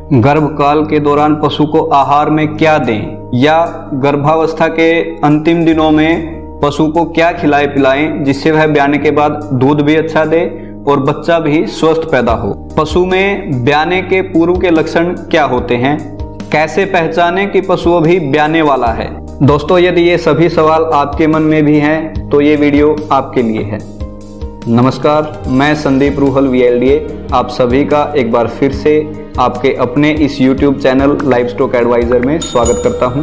गर्भकाल के दौरान पशु को आहार में क्या दें या गर्भावस्था के अंतिम दिनों में पशु को क्या खिलाएं पिलाएं जिससे वह ब्याने के बाद दूध भी अच्छा दे और बच्चा भी स्वस्थ पैदा हो। पशु में ब्याने के पूर्व के लक्षण क्या होते हैं, कैसे पहचानें कि पशु अभी ब्याने वाला है। दोस्तों, यदि ये सभी सवाल आपके मन में भी हैं तो ये वीडियो आपके लिए है। नमस्कार, मैं संदीप रूहल VLDA आप सभी का एक बार फिर से आपके अपने इस YouTube चैनल लाइवस्टॉक एडवाइजर में स्वागत करता हूं।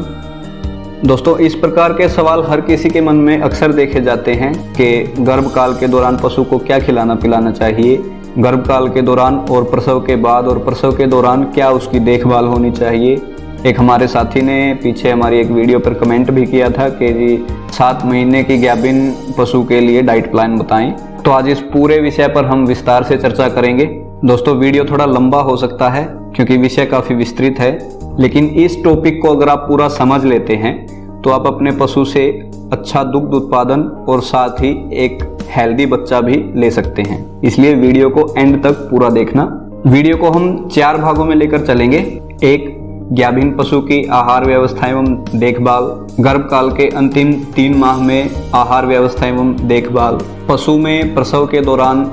दोस्तों, इस प्रकार के सवाल हर किसी के मन में अक्सर देखे जाते हैं कि गर्भकाल के दौरान पशु को क्या खिलाना पिलाना चाहिए, गर्भकाल के दौरान और प्रसव के बाद और प्रसव के दौरान क्या उसकी देखभाल होनी चाहिए। एक हमारे साथी ने पीछे हमारी एक वीडियो पर कमेंट भी किया था कि जी 7 महीने की गाभिन पशु के लिए डाइट प्लान बताएं। तो आज इस पूरे विषय पर हम विस्तार से चर्चा करेंगे। दोस्तों, वीडियो थोड़ा लंबा हो सकता है क्योंकि विषय काफ़ी विस्तृत है, लेकिन इस टॉपिक को अगर आप पूरा समझ लेते हैं तो आप अपने पशु से अच्छा दुग्ध उत्पादन और साथ ही एक हेल्दी बच्चा भी ले सकते हैं। इसलिए वीडियो को एंड तक पूरा देखना। वीडियो को हम 4 भागों में लेकर चलेंगे। एक, गाभिन पशु की आहार व्यवस्था एवं देखभाल, गर्भकाल के अंतिम 3 माह में आहार व्यवस्था एवं देखभाल, पशु में प्रसव के दौरान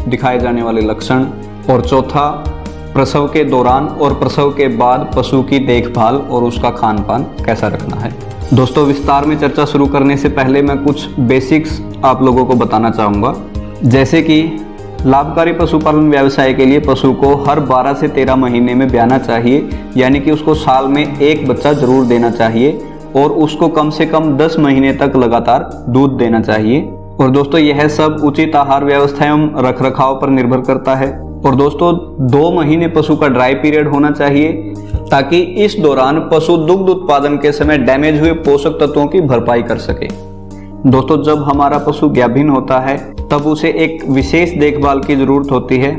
दिखाए जाने वाले लक्षण, और चौथा, प्रसव के दौरान और प्रसव के बाद पशु की देखभाल और उसका खान पान कैसा रखना है। दोस्तों, विस्तार में चर्चा शुरू करने से पहले मैं कुछ बेसिक्स आप लोगों को बताना चाहूँगा। जैसे कि लाभकारी पशुपालन व्यवसाय के लिए पशु को हर 12 से 13 महीने में ब्याना चाहिए, यानी कि उसको साल में एक बच्चा जरूर देना चाहिए और उसको कम से कम 10 महीने तक लगातार दूध देना चाहिए। और दोस्तों, यह सब उचित आहार व्यवस्था एवं रखरखाव पर निर्भर करता है। और दोस्तों, 2 महीने पशु का ड्राई पीरियड होना चाहिए ताकि इस दौरान पशु दुग्ध उत्पादन के समय डैमेज हुए पोषक तत्वों की भरपाई कर सके। दोस्तों, जब हमारा पशु गाभिन होता है तब उसे एक विशेष देखभाल की जरूरत होती है,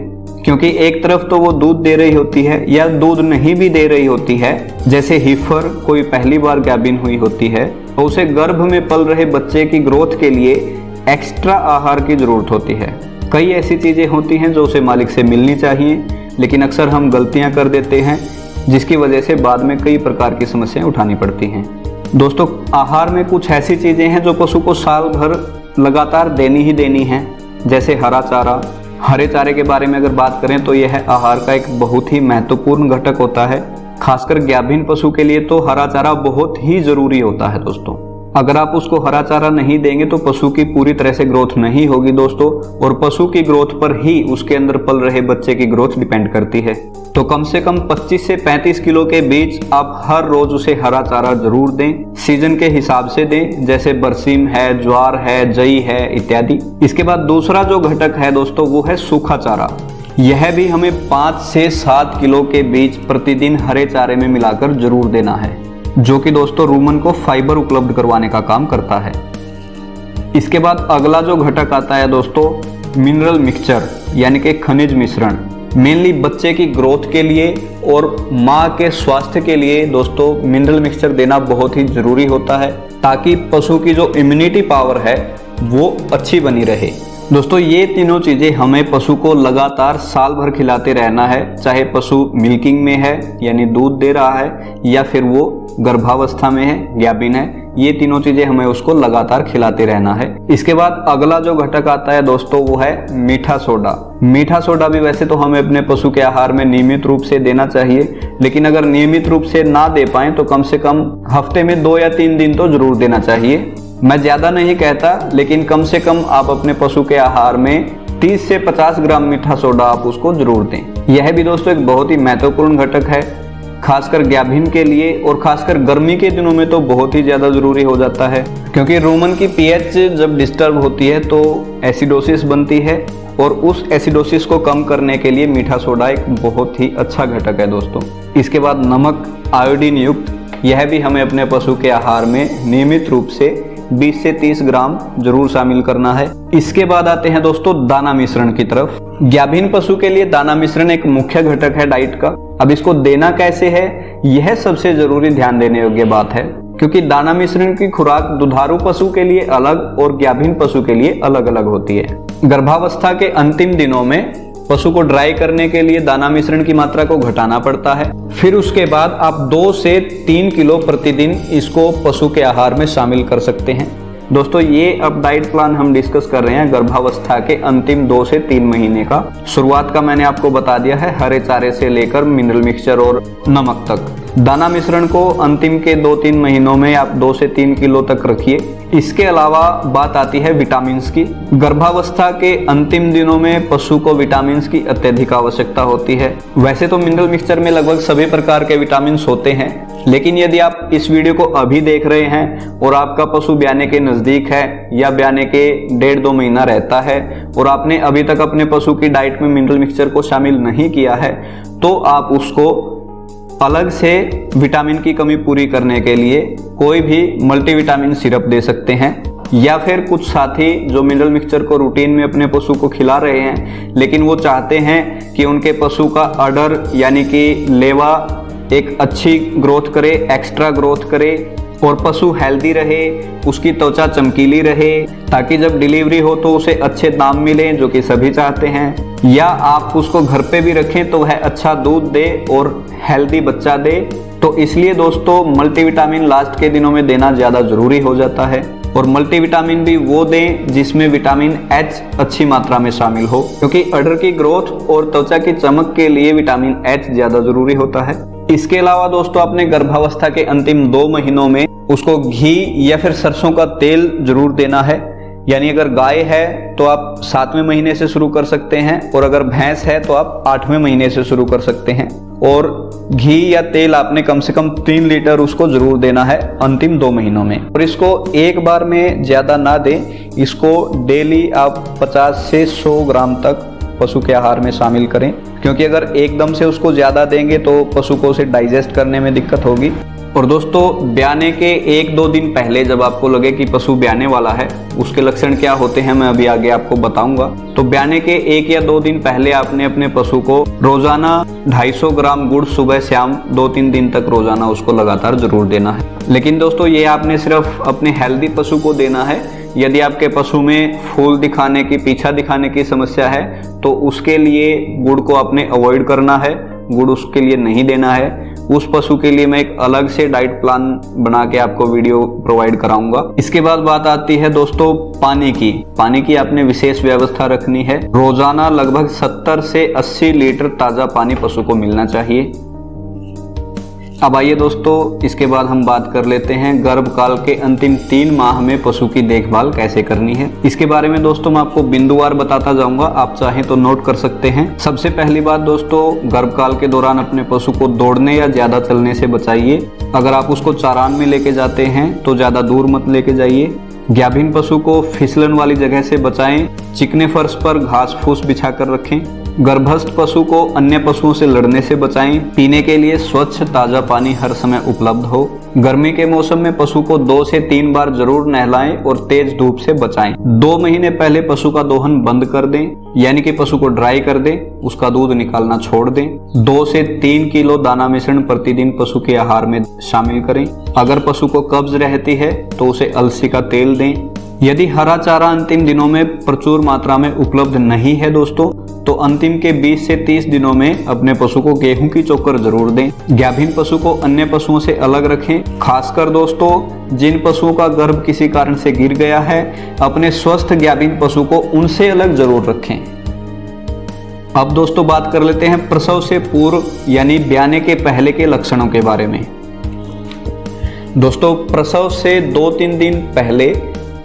क्योंकि एक तरफ तो वो दूध दे रही होती है या दूध नहीं भी दे रही होती है। जैसे हीफर कोई पहली बार गाभिन हुई होती है तो उसे गर्भ में पल रहे बच्चे की ग्रोथ के लिए एक्स्ट्रा आहार की जरूरत होती है। कई ऐसी चीजें होती हैं जो उसे मालिक से मिलनी चाहिए, लेकिन अक्सर हम गलतियां कर देते हैं जिसकी वजह से बाद में कई प्रकार की समस्याएं उठानी पड़ती हैं। दोस्तों, आहार में कुछ ऐसी चीजें हैं जो पशु को साल भर लगातार देनी ही देनी है। जैसे हरा चारा। हरे चारे के बारे में अगर बात करें तो यह आहार का एक बहुत ही महत्वपूर्ण घटक होता है। खासकर गाभिन पशु के लिए तो हरा चारा बहुत ही जरूरी होता है। दोस्तों, अगर आप उसको हरा चारा नहीं देंगे तो पशु की पूरी तरह से ग्रोथ नहीं होगी दोस्तों, और पशु की ग्रोथ पर ही उसके अंदर पल रहे बच्चे की ग्रोथ डिपेंड करती है। तो कम से कम 25 से 35 किलो के बीच आप हर रोज उसे हरा चारा जरूर दें। सीजन के हिसाब से दें, जैसे बरसीम है, ज्वार है, जई है इत्यादि। इसके बाद दूसरा जो घटक है दोस्तों वो है सूखा चारा। यह भी हमें 5 से 7 किलो के बीच प्रतिदिन हरे चारे में मिलाकर जरूर देना है, जो कि दोस्तों रूमन को फाइबर उपलब्ध करवाने का काम करता है। इसके बाद अगला जो घटक आता है दोस्तों मिनरल मिक्सचर, यानी कि खनिज मिश्रण। मेनली बच्चे की ग्रोथ के लिए और माँ के स्वास्थ्य के लिए दोस्तों मिनरल मिक्सचर देना बहुत ही जरूरी होता है, ताकि पशु की जो इम्यूनिटी पावर है वो अच्छी बनी रहे। दोस्तों, ये तीनों चीजें हमें पशु को लगातार साल भर खिलाते रहना है, चाहे पशु मिल्किंग में है यानी दूध दे रहा है या फिर वो गर्भावस्था में है, गाभिन है। ये तीनों चीजें हमें उसको लगातार खिलाते रहना है। इसके बाद अगला जो घटक आता है दोस्तों वो है मीठा सोडा। मीठा सोडा भी वैसे तो हमें अपने पशु के आहार में नियमित रूप से देना चाहिए, लेकिन अगर नियमित रूप से ना दे पाए तो कम से कम हफ्ते में 2 या 3 दिन तो जरूर देना चाहिए। मैं ज्यादा नहीं कहता, लेकिन कम से कम आप अपने पशु के आहार में 30 से 50 ग्राम मीठा सोडा आप उसको जरूर दें। यह भी दोस्तों एक बहुत ही महत्वपूर्ण घटक है, खासकर गाभिन के लिए, और खासकर गर्मी के दिनों में तो बहुत ही ज्यादा जरूरी हो जाता है, क्योंकि रूमन की पीएच जब डिस्टर्ब होती है तो एसिडोसिस बनती है, और उस एसिडोसिस को कम करने के लिए मीठा सोडा एक बहुत ही अच्छा घटक है दोस्तों। इसके बाद नमक आयोडीन युक्त, यह भी हमें अपने पशु के आहार में नियमित रूप से 20 से 30 ग्राम जरूर शामिल करना है। इसके बाद आते हैं दोस्तों दाना मिश्रण की तरफ। गाभिन पशु के लिए दाना मिश्रण एक मुख्य घटक है डाइट का। अब इसको देना कैसे है, यह सबसे जरूरी ध्यान देने योग्य बात है, क्योंकि दाना मिश्रण की खुराक दुधारू पशु के लिए अलग और गाभिन पशु के लिए अलग अलग होती है। गर्भावस्था के अंतिम दिनों में पशु को ड्राई करने के लिए दाना मिश्रण की मात्रा को घटाना पड़ता है। फिर उसके बाद आप 2 से 3 किलो प्रतिदिन इसको पशु के आहार में शामिल कर सकते हैं। दोस्तों ये अब डाइट प्लान हम डिस्कस कर रहे हैं गर्भावस्था के अंतिम 2 से 3 महीने का। शुरुआत का मैंने आपको बता दिया है, हरे चारे से लेकर मिनरल मिक्सचर और नमक तक। दाना मिश्रण को अंतिम के 2-3 महीनों में आप 2 से 3 किलो तक रखिए। इसके अलावा बात आती है विटामिन की। गर्भावस्था के अंतिम दिनों में पशु को विटामिन की अत्यधिक आवश्यकता होती है। वैसे तो मिनरल मिक्सचर में लगभग सभी प्रकार के विटामिन होते हैं, लेकिन यदि आप इस वीडियो को अभी देख रहे हैं और आपका पशु ब्याने के नजदीक है या ब्याने के 1.5-2 महीना रहता है और आपने अभी तक अपने पशु की डाइट में मिनरल मिक्सचर को शामिल नहीं किया है, तो आप उसको अलग से विटामिन की कमी पूरी करने के लिए कोई भी मल्टीविटामिन सिरप दे सकते हैं। या फिर कुछ साथी जो मिनरल मिक्सचर को रूटीन में अपने पशु को खिला रहे हैं, लेकिन वो चाहते हैं कि उनके पशु का अडर यानी कि लेवा एक अच्छी ग्रोथ करे, एक्स्ट्रा ग्रोथ करे और पशु हेल्दी रहे, उसकी त्वचा चमकीली रहे, ताकि जब डिलीवरी हो तो उसे अच्छे दाम मिले, जो कि सभी चाहते हैं। या आप उसको घर पे भी रखें तो वह अच्छा दूध दे और हेल्दी बच्चा दे। तो इसलिए दोस्तों मल्टीविटामिन लास्ट के दिनों में देना ज़्यादा ज़रूरी हो जाता है। और मल्टीविटामिन भी वो दें जिसमें विटामिन एच अच्छी मात्रा में शामिल हो, क्योंकि अडर की ग्रोथ और त्वचा की चमक के लिए विटामिन एच ज़्यादा ज़रूरी होता है। इसके अलावा दोस्तों अपने गर्भावस्था के अंतिम 2 महीनों में उसको घी या फिर सरसों का तेल जरूर देना है। यानी अगर गाय है तो आप 7वें महीने से शुरू कर सकते हैं और अगर भैंस है तो आप 8वें महीने से शुरू कर सकते हैं। और घी या तेल आपने कम से कम 3 लीटर उसको जरूर देना है अंतिम 2 महीनों में। और इसको एक बार में ज्यादा ना दें, इसको डेली आप 50 से 100 ग्राम तक पशु के आहार में शामिल करें, क्योंकि अगर एकदम से उसको ज्यादा देंगे तो पशु को उसे डाइजेस्ट करने में दिक्कत होगी। और दोस्तों ब्याने के 1-2 दिन पहले जब आपको लगे कि पशु ब्याने वाला है, उसके लक्षण क्या होते हैं मैं अभी आगे आपको बताऊंगा। तो ब्याने के 1 या 2 दिन पहले आपने अपने पशु को रोजाना 250 ग्राम गुड़ सुबह शाम 2-3 दिन तक रोजाना उसको लगातार जरूर देना है। लेकिन दोस्तों ये आपने सिर्फ अपने हेल्दी पशु को देना है। यदि आपके पशु में फूल दिखाने की, पीछा दिखाने की समस्या है तो उसके लिए गुड़ को आपने अवॉइड करना है, गुड़ उसके लिए नहीं देना है। उस पशु के लिए मैं एक अलग से डाइट प्लान बना के आपको वीडियो प्रोवाइड कराऊंगा। इसके बाद बात आती है दोस्तों पानी की। पानी की आपने विशेष व्यवस्था रखनी है। रोजाना लगभग 70 से 80 लीटर ताजा पानी पशु को मिलना चाहिए। अब आइए दोस्तों इसके बाद हम बात कर लेते हैं गर्भकाल के अंतिम 3 माह में पशु की देखभाल कैसे करनी है। इसके बारे में दोस्तों मैं आपको बिंदुवार बताता जाऊंगा, आप चाहें तो नोट कर सकते हैं। सबसे पहली बात दोस्तों, गर्भकाल के दौरान अपने पशु को दौड़ने या ज्यादा चलने से बचाइए। अगर आप उसको चारान में लेके जाते हैं तो ज्यादा दूर मत लेके जाइए। गाभिन पशु को फिसलन वाली जगह से बचाएं। चिकने फर्श पर घास फूस बिछा कर रखें। गर्भस्थ पशु को अन्य पशुओं से लड़ने से बचाएं। पीने के लिए स्वच्छ ताजा पानी हर समय उपलब्ध हो। गर्मी के मौसम में पशु को 2 से 3 बार जरूर नहलाएं और तेज धूप से बचाएं। 2 महीने पहले पशु का दोहन बंद कर दें, यानी कि पशु को ड्राई कर दें, उसका दूध निकालना छोड़ दें। 2 से 3 किलो दाना मिश्रण प्रतिदिन पशु के आहार में शामिल करें। अगर पशु को कब्ज रहती है तो उसे अलसी का तेल दें। यदि हरा चारा अंतिम दिनों में प्रचुर मात्रा में उपलब्ध नहीं है दोस्तों, तो अंतिम के 20 से 30 दिनों में अपने पशु को गेहूं की चोकर जरूर दें। गाभिन पशु को अन्य पशुओं से अलग रखें। खासकर दोस्तों जिन पशुओं का गर्भ किसी कारण से गिर गया है, अपने स्वस्थ गाभिन पशु को उनसे अलग जरूर रखें। अब दोस्तों बात कर लेते हैं प्रसव से पूर्व यानी ब्याने के पहले के लक्षणों के बारे में। दोस्तों प्रसव से 2-3 दिन पहले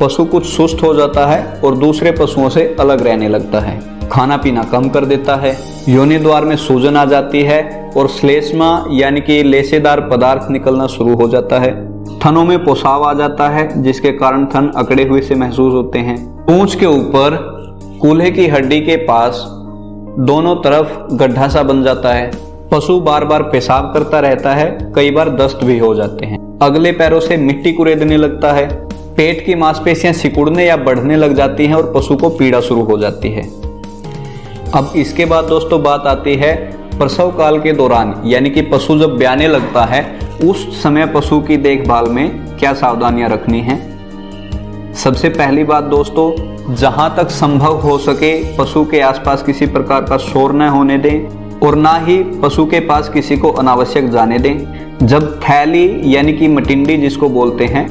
पशु कुछ सुस्त हो जाता है और दूसरे पशुओं से अलग रहने लगता है। खाना पीना कम कर देता है। योनि द्वार में सूजन आ जाती है और श्लेष्मा यानी कि लेसेदार पदार्थ निकलना शुरू हो जाता है। थनों में पोसाव आ जाता है, जिसके कारण थन अकड़े हुए से महसूस होते हैं। पूंछ के ऊपर कूल्हे की हड्डी के पास दोनों तरफ गड्ढा सा बन जाता है। पशु बार बार पेशाब करता रहता है, कई बार दस्त भी हो जाते हैं। अगले पैरों से मिट्टी कुरेदने लगता है। पेट की मांसपेशियां सिकुड़ने या बढ़ने लग जाती हैं और पशु को पीड़ा शुरू हो जाती है। अब इसके बाद दोस्तों बात आती है प्रसव काल के दौरान, यानी कि पशु जब ब्याने लगता है उस समय पशु की देखभाल में क्या सावधानियां रखनी हैं। सबसे पहली बात दोस्तों, जहां तक संभव हो सके पशु के आसपास किसी प्रकार का शोर न होने दें और ना ही पशु के पास किसी को अनावश्यक जाने दें। जब थैली यानी कि मटिंडी जिसको बोलते हैं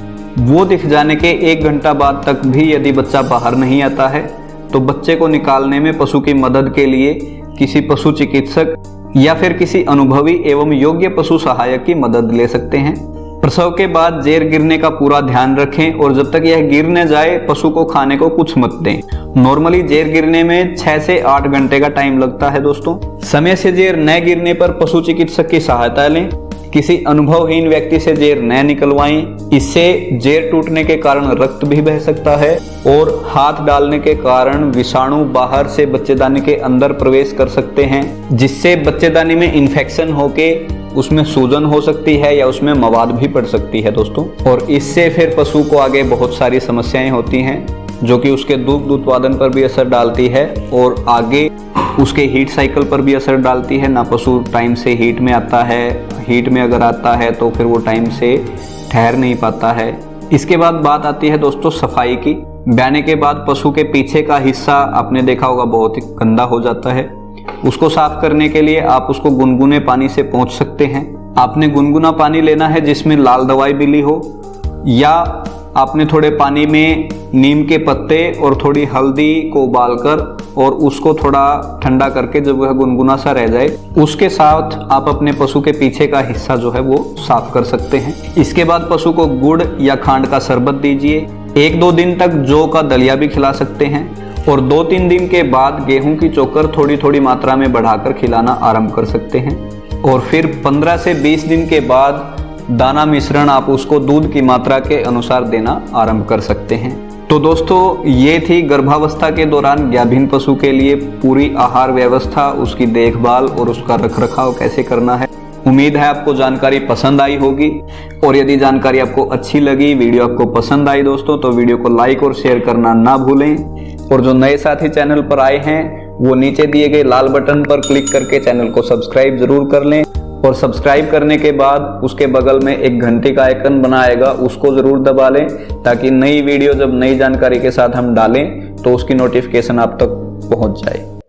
वो दिख जाने के 1 घंटा बाद तक भी यदि बच्चा बाहर नहीं आता है तो बच्चे को निकालने में पशु की मदद के लिए किसी पशु चिकित्सक या फिर किसी अनुभवी एवं योग्य पशु सहायक की मदद ले सकते हैं। प्रसव के बाद जेर गिरने का पूरा ध्यान रखें और जब तक यह गिर न जाए पशु को खाने को कुछ मत दें। नॉर्मली जेर गिरने में 6 से 8 घंटे का टाइम लगता है दोस्तों। समय से जेर न गिरने पर पशु चिकित्सक की सहायता लें। किसी अनुभवहीन व्यक्ति से जेर न निकलवाएं, इससे जेर टूटने के कारण रक्त भी बह सकता है और हाथ डालने के कारण विषाणु बाहर से बच्चेदानी के अंदर प्रवेश कर सकते हैं, जिससे बच्चेदानी में इन्फेक्शन होके उसमें सूजन हो सकती है या उसमें मवाद भी पड़ सकती है दोस्तों। और इससे फिर पशु को आगे बहुत सारी समस्याएं होती हैं जो कि उसके दुग्ध उत्पादन पर भी असर डालती है और आगे उसके हीट साइकिल पर भी असर डालती है। ना पशु टाइम से हीट में आता है, हीट में अगर आता है तो फिर वो टाइम से ठहर नहीं पाता है। इसके बाद बात आती है दोस्तों सफाई की। ब्याने के बाद पशु के पीछे का हिस्सा आपने देखा होगा बहुत ही गंदा हो जाता है। उसको साफ करने के लिए आप उसको गुनगुने पानी से पोंछ सकते हैं। आपने गुनगुना पानी लेना है जिसमें लाल दवाई मिली हो, या आपने थोड़े पानी में नीम के पत्ते और थोड़ी हल्दी को उबालकर और उसको थोड़ा ठंडा करके जब वह गुनगुना सा रह जाए उसके साथ आप अपने पशु के पीछे का हिस्सा जो है वो साफ कर सकते हैं। इसके बाद पशु को गुड़ या खांड का शरबत दीजिए। 1-2 दिन तक जौ का दलिया भी खिला सकते हैं और 2-3 दिन के बाद गेहूं की चोकर थोड़ी थोड़ी मात्रा में बढ़ाकर खिलाना आरंभ कर सकते हैं। और फिर 15 से 20 दिन के बाद दाना मिश्रण आप उसको दूध की मात्रा के अनुसार देना आरंभ कर सकते हैं। तो दोस्तों ये थी गर्भावस्था के दौरान गाभीन पशु के लिए पूरी आहार व्यवस्था, उसकी देखभाल और उसका रखरखाव कैसे करना है। उम्मीद है आपको जानकारी पसंद आई होगी और यदि जानकारी आपको अच्छी लगी, वीडियो आपको पसंद आई दोस्तों, तो वीडियो को लाइक और शेयर करना ना भूलें। और जो नए साथी चैनल पर आए हैं वो नीचे दिए गए लाल बटन पर क्लिक करके चैनल को सब्सक्राइब जरूर कर लें और सब्सक्राइब करने के बाद उसके बगल में एक घंटी का आइकन बना आएगा, उसको जरूर दबा लें ताकि नई वीडियो जब नई जानकारी के साथ हम डालें तो उसकी नोटिफिकेशन आप तक पहुंच जाए।